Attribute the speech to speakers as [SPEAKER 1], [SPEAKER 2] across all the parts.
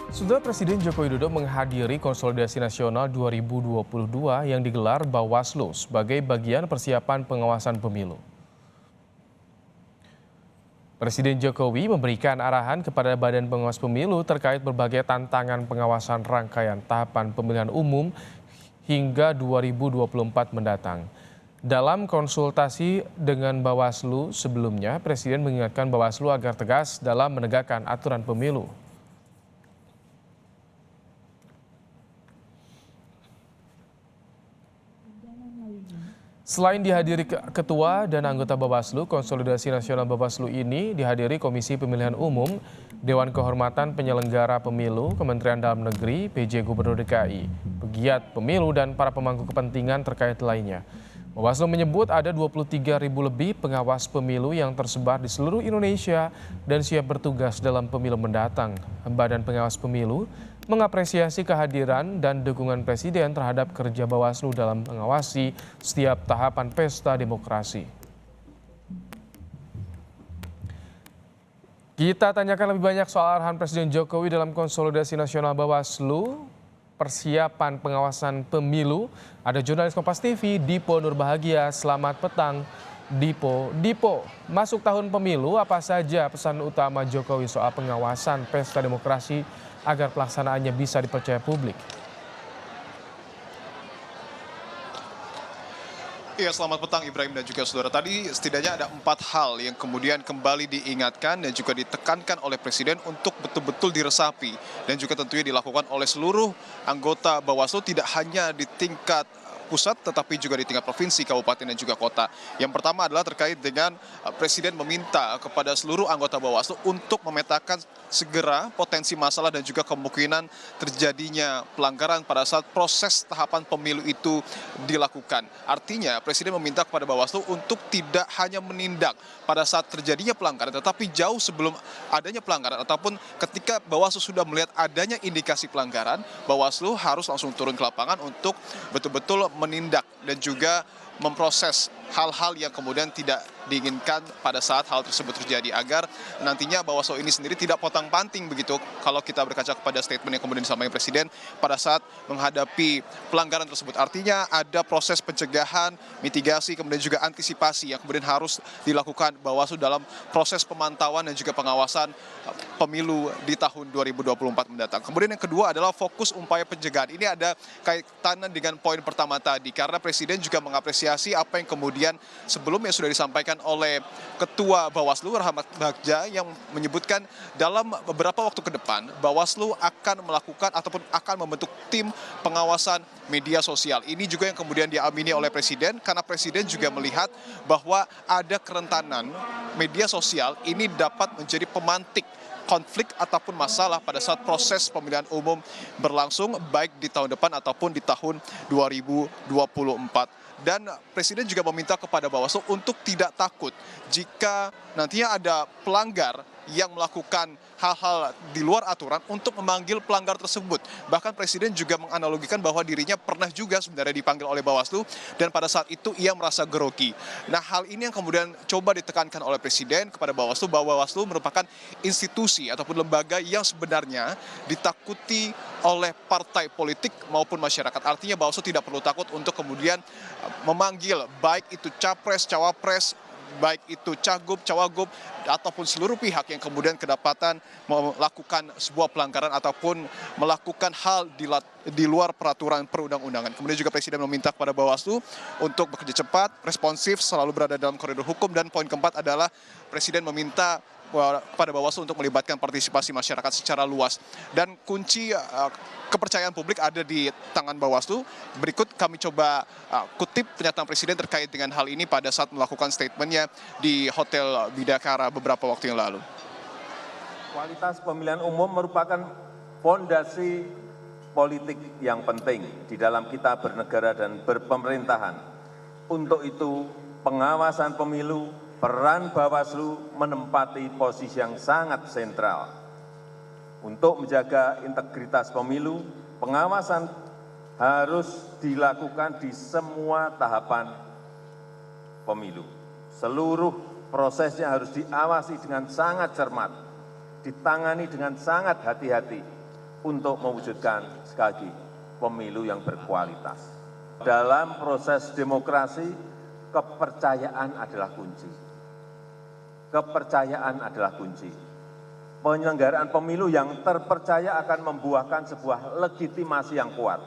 [SPEAKER 1] Sudah Presiden Joko Widodo menghadiri Konsolidasi Nasional 2022 yang digelar Bawaslu sebagai bagian persiapan pengawasan pemilu. Presiden Jokowi memberikan arahan kepada Badan Pengawas Pemilu terkait berbagai tantangan pengawasan rangkaian tahapan pemilihan umum hingga 2024 mendatang. Dalam konsultasi dengan Bawaslu sebelumnya, Presiden mengingatkan Bawaslu agar tegas dalam menegakkan aturan pemilu. Selain dihadiri Ketua dan anggota Bawaslu, Konsolidasi Nasional Bawaslu ini dihadiri Komisi Pemilihan Umum, Dewan Kehormatan Penyelenggara Pemilu, Kementerian Dalam Negeri, PJ Gubernur DKI, pegiat pemilu dan para pemangku kepentingan terkait lainnya. Bawaslu menyebut ada 23.000 lebih pengawas pemilu yang tersebar di seluruh Indonesia dan siap bertugas dalam pemilu mendatang. Badan Pengawas Pemilu mengapresiasi kehadiran dan dukungan Presiden terhadap kerja Bawaslu dalam mengawasi setiap tahapan pesta demokrasi. Kita tanyakan lebih banyak soal arahan Presiden Jokowi dalam Konsolidasi Nasional Bawaslu, persiapan pengawasan pemilu. Ada jurnalis Kompas TV, Dipo Nurbahagia. Selamat petang, Dipo. Dipo, masuk tahun pemilu, apa saja pesan utama Jokowi soal pengawasan pesta demokrasi agar pelaksanaannya bisa dipercaya publik?
[SPEAKER 2] Iya, selamat petang Ibrahim dan juga saudara. Tadi setidaknya ada 4 hal yang kemudian kembali diingatkan dan juga ditekankan oleh Presiden untuk betul-betul diresapi dan juga tentunya dilakukan oleh seluruh anggota Bawaslu, tidak hanya di tingkat pusat tetapi juga di tingkat provinsi, kabupaten dan juga kota. Yang pertama adalah terkait dengan Presiden meminta kepada seluruh anggota Bawaslu untuk memetakan segera potensi masalah dan juga kemungkinan terjadinya pelanggaran pada saat proses tahapan pemilu itu dilakukan. Artinya Presiden meminta kepada Bawaslu untuk tidak hanya menindak pada saat terjadinya pelanggaran, tetapi jauh sebelum adanya pelanggaran ataupun ketika Bawaslu sudah melihat adanya indikasi pelanggaran, Bawaslu harus langsung turun ke lapangan untuk betul-betul menindak dan juga memproses hal-hal yang kemudian tidak diinginkan pada saat hal tersebut terjadi, agar nantinya Bawaslu ini sendiri tidak potong-panting begitu kalau kita berkaca kepada statement yang kemudian disampaikan Presiden pada saat menghadapi pelanggaran tersebut. Artinya ada proses pencegahan, mitigasi, kemudian juga antisipasi yang kemudian harus dilakukan Bawaslu dalam proses pemantauan dan juga pengawasan pemilu di tahun 2024 mendatang. Kemudian yang kedua adalah fokus upaya pencegahan. Ini ada kaitannya dengan poin pertama tadi, karena Presiden juga mengapresiasi apa yang kemudian sebelumnya sudah disampaikan oleh Ketua Bawaslu Rahmat Bagja yang menyebutkan dalam beberapa waktu ke depan Bawaslu akan melakukan ataupun akan membentuk tim pengawasan media sosial. Ini juga yang kemudian diamini oleh Presiden karena Presiden juga melihat bahwa ada kerentanan media sosial ini dapat menjadi pemantik konflik ataupun masalah pada saat proses pemilihan umum berlangsung baik di tahun depan ataupun di tahun 2024. Dan Presiden juga meminta kepada Bawaslu untuk tidak takut jika nantinya ada pelanggar yang melakukan hal-hal di luar aturan untuk memanggil pelanggar tersebut. Bahkan Presiden juga menganalogikan bahwa dirinya pernah juga sebenarnya dipanggil oleh Bawaslu dan pada saat itu ia merasa grogi. Nah, hal ini yang kemudian coba ditekankan oleh Presiden kepada Bawaslu, bahwa Bawaslu merupakan institusi ataupun lembaga yang sebenarnya ditakuti oleh partai politik maupun masyarakat. Artinya Bawaslu tidak perlu takut untuk kemudian memanggil baik itu capres, cawapres, baik itu cagup, cawagup, ataupun seluruh pihak yang kemudian kedapatan melakukan sebuah pelanggaran ataupun melakukan hal di luar peraturan perundang-undangan. Kemudian juga Presiden meminta kepada Bawaslu untuk bekerja cepat, responsif, selalu berada dalam koridor hukum. Dan poin keempat adalah Presiden meminta kepada Bawaslu untuk melibatkan partisipasi masyarakat secara luas. Dan kunci kepercayaan publik ada di tangan Bawaslu. Berikut kami coba kutip pernyataan Presiden terkait dengan hal ini pada saat melakukan statementnya di Hotel Bidakara beberapa waktu yang lalu.
[SPEAKER 3] Kualitas pemilihan umum merupakan fondasi politik yang penting di dalam kita bernegara dan berpemerintahan. Untuk itu, pengawasan pemilu, peran Bawaslu menempati posisi yang sangat sentral. Untuk menjaga integritas pemilu, pengawasan harus dilakukan di semua tahapan pemilu. Seluruh prosesnya harus diawasi dengan sangat cermat, ditangani dengan sangat hati-hati, untuk mewujudkan, sekali lagi, pemilu yang berkualitas. Dalam proses demokrasi, kepercayaan adalah kunci. Kepercayaan adalah kunci. Penyelenggaraan pemilu yang terpercaya akan membuahkan sebuah legitimasi yang kuat.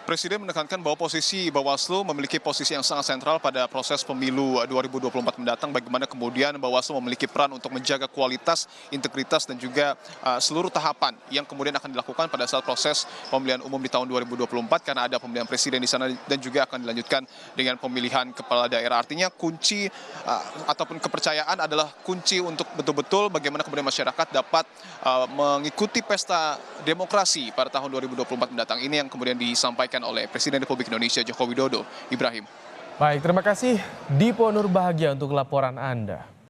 [SPEAKER 2] Presiden menekankan bahwa posisi Bawaslu memiliki posisi yang sangat sentral pada proses pemilu 2024 mendatang. Bagaimana kemudian Bawaslu memiliki peran untuk menjaga kualitas, integritas, dan juga seluruh tahapan yang kemudian akan dilakukan pada saat proses pemilihan umum di tahun 2024, karena ada pemilihan presiden di sana dan juga akan dilanjutkan dengan pemilihan kepala daerah. Artinya kunci ataupun kepercayaan adalah kunci untuk betul-betul bagaimana kemudian masyarakat dapat mengikuti pesta demokrasi pada tahun 2024 mendatang. Ini yang kemudian disampaikan oleh Presiden Republik Indonesia Joko Widodo. Ibrahim.
[SPEAKER 1] Baik, terima kasih Dipo Nurbahagia untuk laporan Anda.